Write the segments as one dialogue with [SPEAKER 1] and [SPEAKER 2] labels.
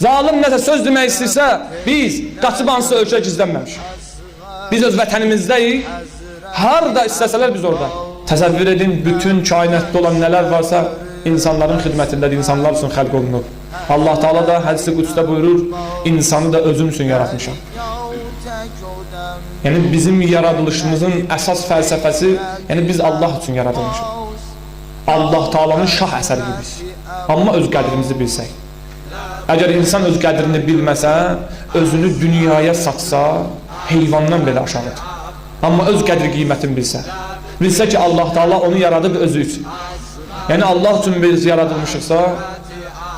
[SPEAKER 1] Zalim nəsə söz demək istəyirsə, biz qaçıb hansısa ölkə gizlənməmişik. Biz öz vətənimizdəyik, harada istəsələr biz orada. Təsəvvür edin, bütün kainatda olan nələr varsa insanların xidmətindədir, insanlar üçün xəlq olunur. Allah Teala da hədis-i qudusda buyurur, insanı da özüm üçün yaratmışam. Yəni bizim yaradılışımızın əsas fəlsəfəsi, yəni biz Allah üçün yaradılmışıq. Allah Teala'nın şah əsəridir biz. Amma öz qədrimizi bilsək. Əgər insan öz qədrini bilməsə, özünü dünyaya satsa, heyvandan belə aşağıdır. Amma öz qədri qiymətini bilsə, bilsə ki Allah Teala onu yaradıb özü üçün. Yəni Allah üçün biz yaradılmışıqsa,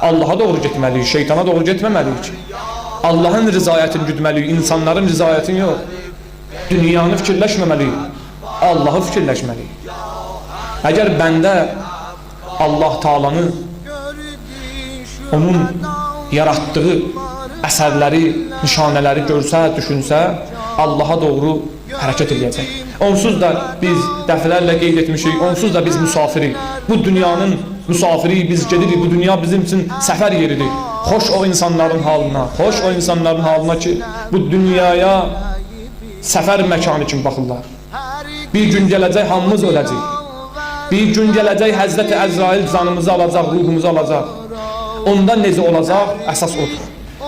[SPEAKER 1] Allaha doğru getməliyik, şeytana doğru getməməliyik. Allahın rızayətini güdməliyik, insanların rızayətini yox. Dünyanı fikirləşməməliyik, Allahı fikirləşməliyik. Əgər bəndə Allah Teala'nı, onun yaratdığı əsərləri, nişanələri görsə, düşünsə, Allaha doğru hərəkət edəcək. Onsuz da biz dəfələrlə qeyd etmişik, onsuz da biz müsafirik. Bu dünyanın müsafiri biz gedirik, bu dünya bizim üçün səfər yeridir. Xoş o insanların halına, xoş o insanların halına ki, bu dünyaya səfər məkanı kimi baxırlar. Bir gün gələcək, hamımız öləcək. Bir gün gələcək, Həzrəti Əzrail canımızı alacaq, ruhumuzu alacaq. Onda necə olacaq, əsas odur.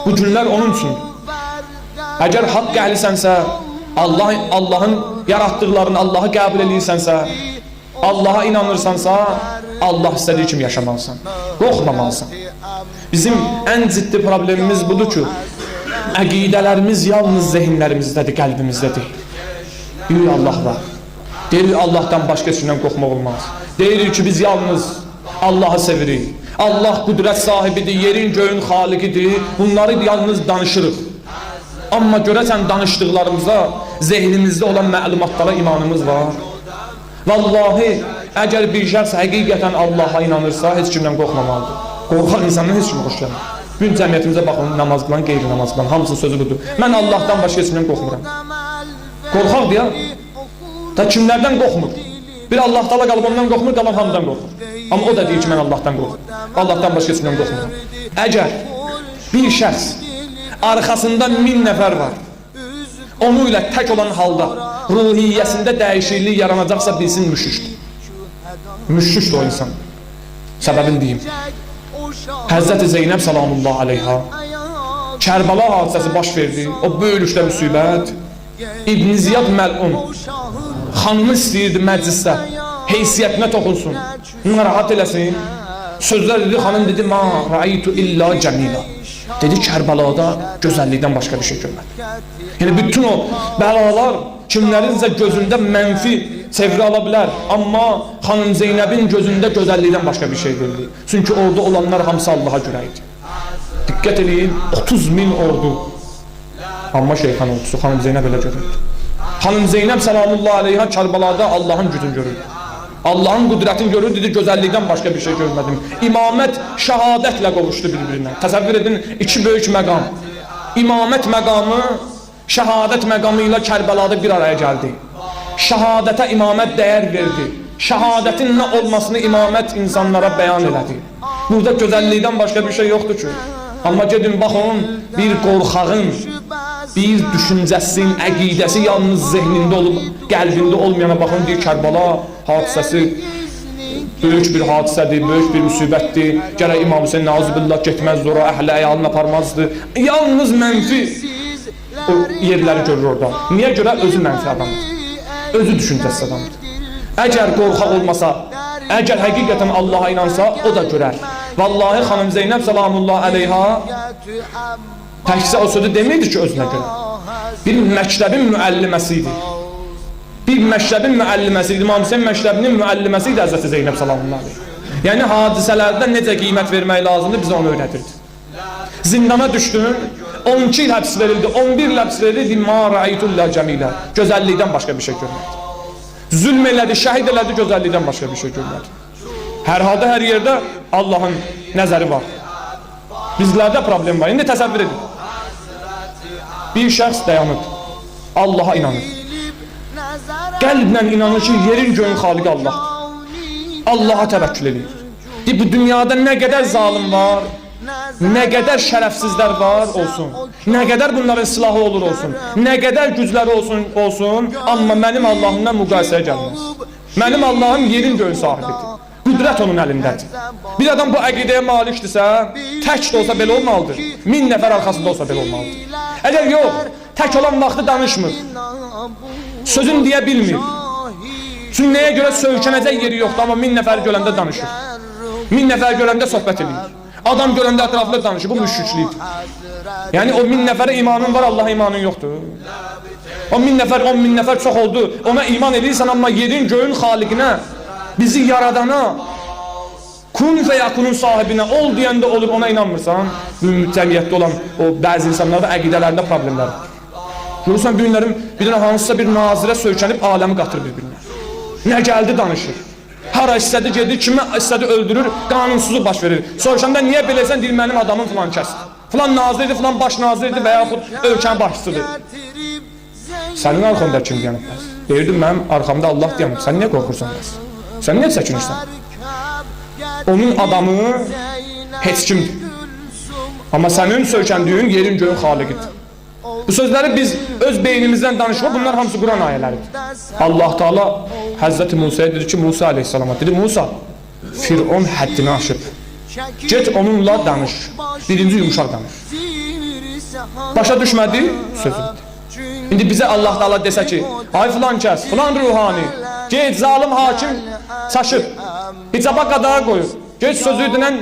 [SPEAKER 1] Bu günlər onun üçündür. Əgər haqq əhlisənsə, Allahın yaratdıqlarını Allahı qəbul edirsənsə, Allaha inanırsansa, Allah istədiyi kimi yaşamalısan, qorxmamalısan. Bizim ən ciddi problemimiz budur ki, əqidələrimiz yalnız zehinlərimizdədir, qəlbimizdədir. Deyir Allah var. Deyir Allahdan başqa üçündən qorxmaq olmaz. Deyirik ki biz yalnız Allahı sevirik. Allah qüdrət sahibidir, yerin göyün xaliqidir. Bunları yalnız danışırıq. Amma görəsən danışdıqlarımıza, zehnimizdə olan məlumatlara imanımız var. Vallahi, əgər bir şəxs həqiqətən Allaha inanırsa, heç kimdən qorxmamalıdır. Qorxaq insandan heç kim xoş gəlmir. Bütün cəmiyyətimizə baxın, namaz qılan, qeyri-namaz qılan, hamısının sözü budur. Mən Allahdan başqa heç kimdən qorxmuram. Qorxaq deyə, da kimlərdən qorxmur? Bir Allah Teala qalıb ondan qorxmur, qalan hamıdan qorxur. Amma o da deyir ki, mən Allahdan qorxuram. Allahdan başqa heç kimdən qorxmuram. Əgər bir şəxs arxasında 1000 nəfər var, onu ilə tək olan halda ruhiyyəsində dəyişiklik yaranacaqsa bilsin müşrikdir. Müşrikdir o insan. Səbəbini deyim. Həzrəti Zeynəb salamullah aleyha Kərbala hadisəsi baş verdi. O böyülükdə müsibət. İbn Ziyad məlun xanımı istəyirdi məclisdə, heysiyyətinə toxunsun, narahat eləsin. Sözlər dedi, xanım dedi, ma ra'aytu illa cəmila. Dedi, Kərbalada gözəllikdən başqa bir şey görmədi. Yəni bütün o bəlalar kimlərinsə gözündə mənfi çevri ala bilər. Amma xanım Zeynəbin gözündə gözəllikdən başqa bir şey verildi. Çünki orada olanlar hamısı Allaha görə idi. Diqqət edin, 30.000 ordu. Amma şeytan ordusu xanım Zeynəb elə görürdü. Xanım Zeynəb salamullah aleyha Kərbalada Allahın gücünü görürdü. Allahın qüdrətini görürdü, dedi, gözəllikdən başqa bir şey görmədim. İmamət şəhadətlə qovuşdu bir-birinə. Təsəvvür edin, iki böyük məqam. İmamət məqamı, şəhadət məqamı ilə Kərbalada bir araya gəldi. Şəhadətə imamət dəyər verdi. Şəhadətin nə olmasını imamət insanlara bəyan elədi. Burada gözəllikdən başqa bir şey yoxdur ki. Amma gedin baxın, bir qorxağın, bir düşüncəsinin, əqidəsi yalnız zehnində olub, qəlbində olmayana baxın, deyir Kərbala hadisəsi böyük bir hadisədir, böyük bir müsibətdir. Gərək İmam Hüseyin nazıbillah getməzdi ora, əhli əyalına aparmazdı. Yalnız mənfi o yerləri görür orada. Niyə görə? Özü mənfi adamdır. Özü düşüncəsiz adamdır. Əgər qorxaq olmasa, əgər həqiqətən Allaha inansa, o da görər. Vallahi xanım Zeynəb salamullah aleyha təkcə o sözü deməydi ki, özünə görə. Bir məktəbin müəlliməsi idi. Bir məktəbin müəlliməsi idi. İmam Hüseyin məktəbinin müəlliməsi idi Həzrəti Zeynəb salamullah aleyha. Yəni hadisələrdə necə qiymət vermək lazımdır, bizə onu öyrədirdi. Zindana düşdün, 12 il həbs verildi, 11 il həbs verildi, ma ra'aytullah cəmilə. Gözəllikdən başqa bir şey görmədi. Zülm elədi, şəhid elədi, gözəllikdən başqa bir şey görmədi. Hər halda, hər yerdə Allahın nəzəri var. Bizlərdə problem var. İndi təsəvvür edin. Bir şəxs dayanıb, Allaha inanır. Qəlblə inanır ki, yerin göyün xaliqi Allahdır. Allaha təvəkkül edir. Bu dünyada nə qədər zalim var, nə qədər şərəfsizlər var olsun, nə qədər bunların silahı olur olsun, nə qədər gücləri olsun, amma mənim Allahımla müqayisəyə gəlməz. Mənim Allahım yerin göyün sahibidir. Qüdrət onun əlindədir. Bir adam bu əqidəyə malikdirsə, tək də olsa belə olmalıdır. 1000 nəfər arxasında olsa belə olmalıdır. Əgər yox, tək olan vaxtı danışmır, sözün deyə bilmir. Sünnəyə görə söykənəcək yeri yoxdur, amma 1000 nəfəri görəndə danışır. 1000 nəfəri görəndə söhbət edir. Adam görəndə ətrafında danışır, bu müşriklikdir. Yəni o 1000 nəfərə imanın var, Allaha imanın yoxdur. O 1000 nəfər çox oldu, ona iman edirsən, amma yerin göyün xaliqinə, bizi yaradana, kun və yakunun sahibinə ol deyəndə olur, ona inanmırsan. Cəmiyyətdə olan o bəzi insanlarda əqidələrində problemlər var. Görürsən, bir günlərin hansısa bir nazirə söykənib aləmi qatır bir-birinə. Nə gəldi danışır. Hara istədi gedir, kimi istədi öldürür, qanunsuzluq baş verir. Soruşanda niyə beləsən, deyir mənim adamım filan kəsdir. Filan nazirdir, filan baş nazirdir və yaxud ölkənin başçısıdır. Sənin arxanda kim deyənib bəs? Deyirdim, mənim arxamda Allah deyənib, sən niyə qorxursan bəs? Sən niyə çəkinirsən? Onun adamı heç kimdir. Amma sənin söykəndiyin yerin göyün xaliqidir. Bu sözləri biz öz beynimizdən danışma, bunlar hamısı Quran ayələridir. Allah Teala Həzrəti Musa'ya dedi ki, Musa aleyhissalama dedi, Musa, Fir'on həddini aşıb. Get onunla danış. Birinci yumuşaq danış. Başa düşmədi, sözüdür. İndi bizə Allah Teala desə ki, ay filan kəs, filan ruhani, get zalim hakim çaşıb, hicaba qadağa qoyub, get sözüdünən,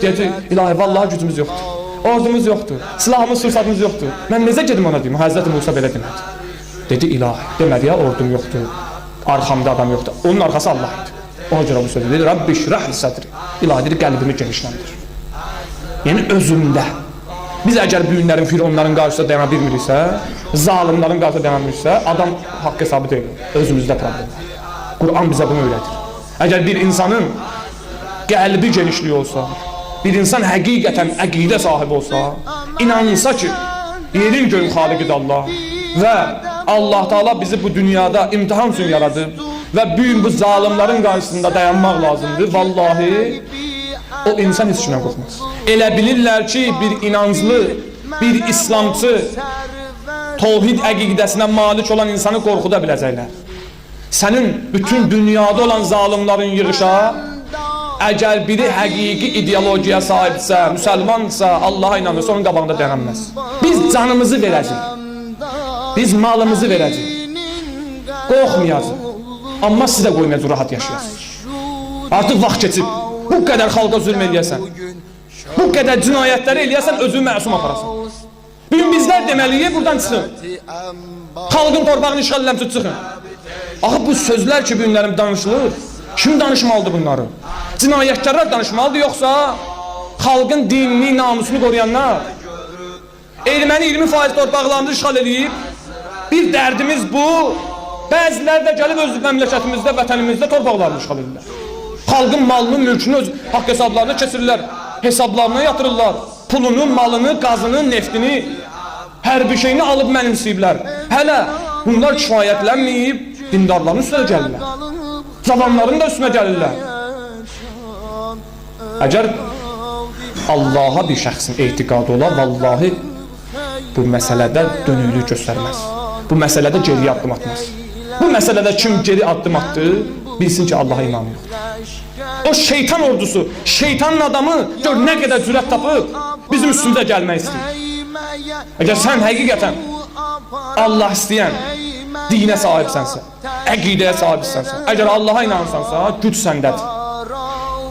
[SPEAKER 1] dedi, ilahi, vallahi gücümüz yoxdur. Ordumuz yoxdur, silahımız, sursatımız yoxdur. Mən necə gedim ona deyim? Həzrəti Musa belə demədi. Dedi, ilahi, demədi ya, ordum yoxdur, arxamda adam yoxdur. Onun arxası Allah idi. Ona görə bu sözü dedi, Rabbi şirah sədri. İlahi dedi, qəlbimi genişləndir. Yəni özümdə. Biz əgər büyünlərin, fironların qarşısında dayana bilmiriksə, zalimlərin qarşısında dayana bilmiriksə, adam haqq hesabı deyil. Özümüzdə problem var. Quran bizə bunu öyrədir. Əgər bir insanın qəlbi genişliyi olsa, bir insan həqiqətən əqidə sahibi olsa, inanılsa ki, yerin göyün xaliqidir Allah və Allah Teala bizi bu dünyada imtihan üçün yaradıb və büyün bu zalimlərin qarşısında dayanmaq lazımdır. Vallahi o insan heç kimdən qorxmaz. Elə bilirlər ki, bir inanclı, bir İslamçı tevhid əqidəsinə malik olan insanı qorxuda biləcəklər. Sənin bütün dünyada olan zalimlərin yığışa, əgər biri həqiqi ideologiyaya sahibsə, müsəlmansa, Allaha inanırsa, onun qabağında dayanamaz. Biz canımızı verəcəyik, biz malımızı verəcəyik, qorxmayacaq, amma sizə qoymayacaq, rahat yaşayasınız. Artıq vaxt keçib, bu qədər xalqa zülm eləyəsən, bu qədər cinayətləri eləyəsən, özünü məsum aparasan. Bugün bizlər deməliyik, buradan çıxın, xalqın torpağını işğal eləmsə çıxın. Axı bu sözlər ki, bugünlərim danışılır, kim danışmalıdır bunları? Cinayətkarlar danışmalıdır, yoxsa xalqın dinini, namusunu qoruyanlar? Erməni 20% torpaqlarını işğal edib, bir dərdimiz bu, bəzilər də gəlib öz məmləkətimizdə, vətənimizdə torpaqlarını işğal edirlər. Xalqın malını, mülkünü öz haqq hesablarına keçirirlər, hesablarına yatırırlar, pulunu, malını, qazını, neftini, hər bir şeyini alıb mənimsəyiblər. Hələ bunlar kifayətlənməyib, dindarların üstünə gəlirlər, zamanların da üstünə gəlirlər. Əgər Allaha bir şəxsin etiqadı ola, vallahi bu məsələdə dönüklük göstərməz. Bu məsələdə geriyə addım atmaz. Bu məsələdə kim geri addım atdı, bilsin ki, Allaha imanı yoxdur. O şeytan ordusu, şeytanın adamı gör nə qədər cürət tapıb bizim üstümüzə gəlmək istəyir. Əgər sən həqiqətən Allah istəyən dinə sahibsənsə, əqidəyə sahibsənsə, əgər Allaha inanırsansa, güc səndədir.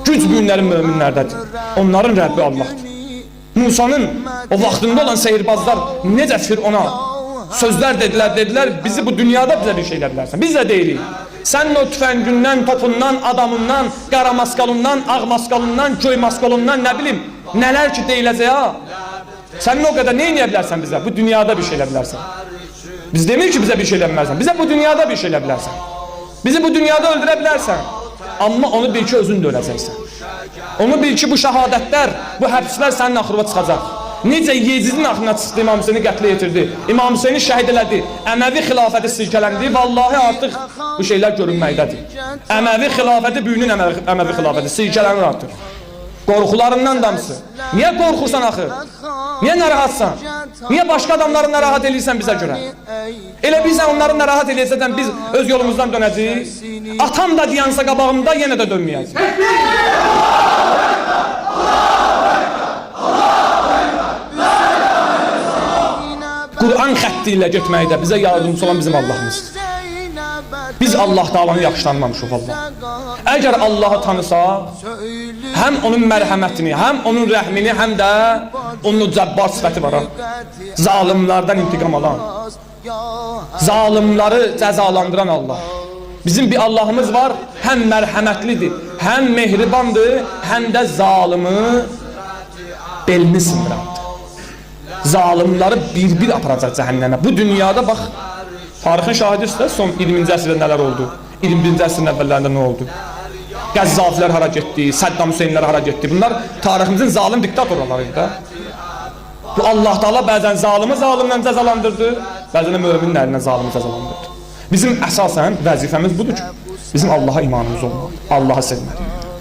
[SPEAKER 1] Güc günlərin möminlərdədir. Onların Rəbbi Allahdır. Musanın o vaxtında olan seyirbazlar necə Fir'ona sözlər dedilər, bizi bu dünyada bizə bir şeylər bilərsən. Biz də deyilik. Sənin o tüfəngindən, topundan, adamından, qara maskalından, ağ maskalından, göy maskalından, nə bilim, nələr ki deyiləcək ha. Sənin o qədər nə eləyə bilərsən bizə? Bu dünyada bir şeylə bilərsən. Biz demir ki, bizə bir şeylə bilərsən. Bizə bu dünyada bir şeylə bilərsən. Bizi bu dünyada öldürə bilərsən. Amma onu bil ki, özün də öləcəksən. Onu bil ki, bu şəhadətlər, bu həbslər sənin axırına çıxacaq. Necə Yezidin axırına çıxdı, İmam Hüseyni qətlə yetirdi, İmam Hüseyni şəhid elədi, Əməvi xilafəti silkələndi, vallahi artıq bu şeylər görünməkdədir. Əməvi xilafəti büyünün Əməvi xilafəti silkələnir artıq. Qorxularından damsı. Niyə qorxursan axı? Niyə narahatsan? Niyə başqa adamları narahat edirsən bizə görə? Elə bizə onları narahat edirsən biz öz yolumuzdan dönəcəyik. Atam da diyansa qabağımda yenə də dönməyəcək. Qur'an xətti ilə getməkdə bizə yardımcı olan bizim Allahımızdır. Biz Allah Taala'nı yaxşı tanımamışıq Allah. Əgər Allahı tanısaq, həm onun mərhəmətini, həm onun rəhmini, həm də onun cəbbar sifəti var. Zalimlərdən intiqam alan, zalimləri cəzalandıran Allah. Bizim bir Allahımız var, həm mərhəmətlidir, həm mehribandır, həm də zalimi belini sındırandır. Zalimləri bir-bir aparacaq cəhənnəmə. Bu dünyada bax, tarixin şahidisiz son 20-ci əsrdə nələr oldu? 21-ci əsrin əvvəllərində nə oldu? Qəzzafilər hara getdi, Səddam Hüseynlər hara getdi? Bunlar tariximizin zalim diktatorlarıydı da. Bu Allah Taala bəzən zalimi zalimdən cəzalandırdı, bəzən möminin əlindən zalimi cəzalandırdı. Bizim əsasən vəzifəmiz budur ki, bizim Allaha imanımız olmalıdır, Allahı sevməliyik.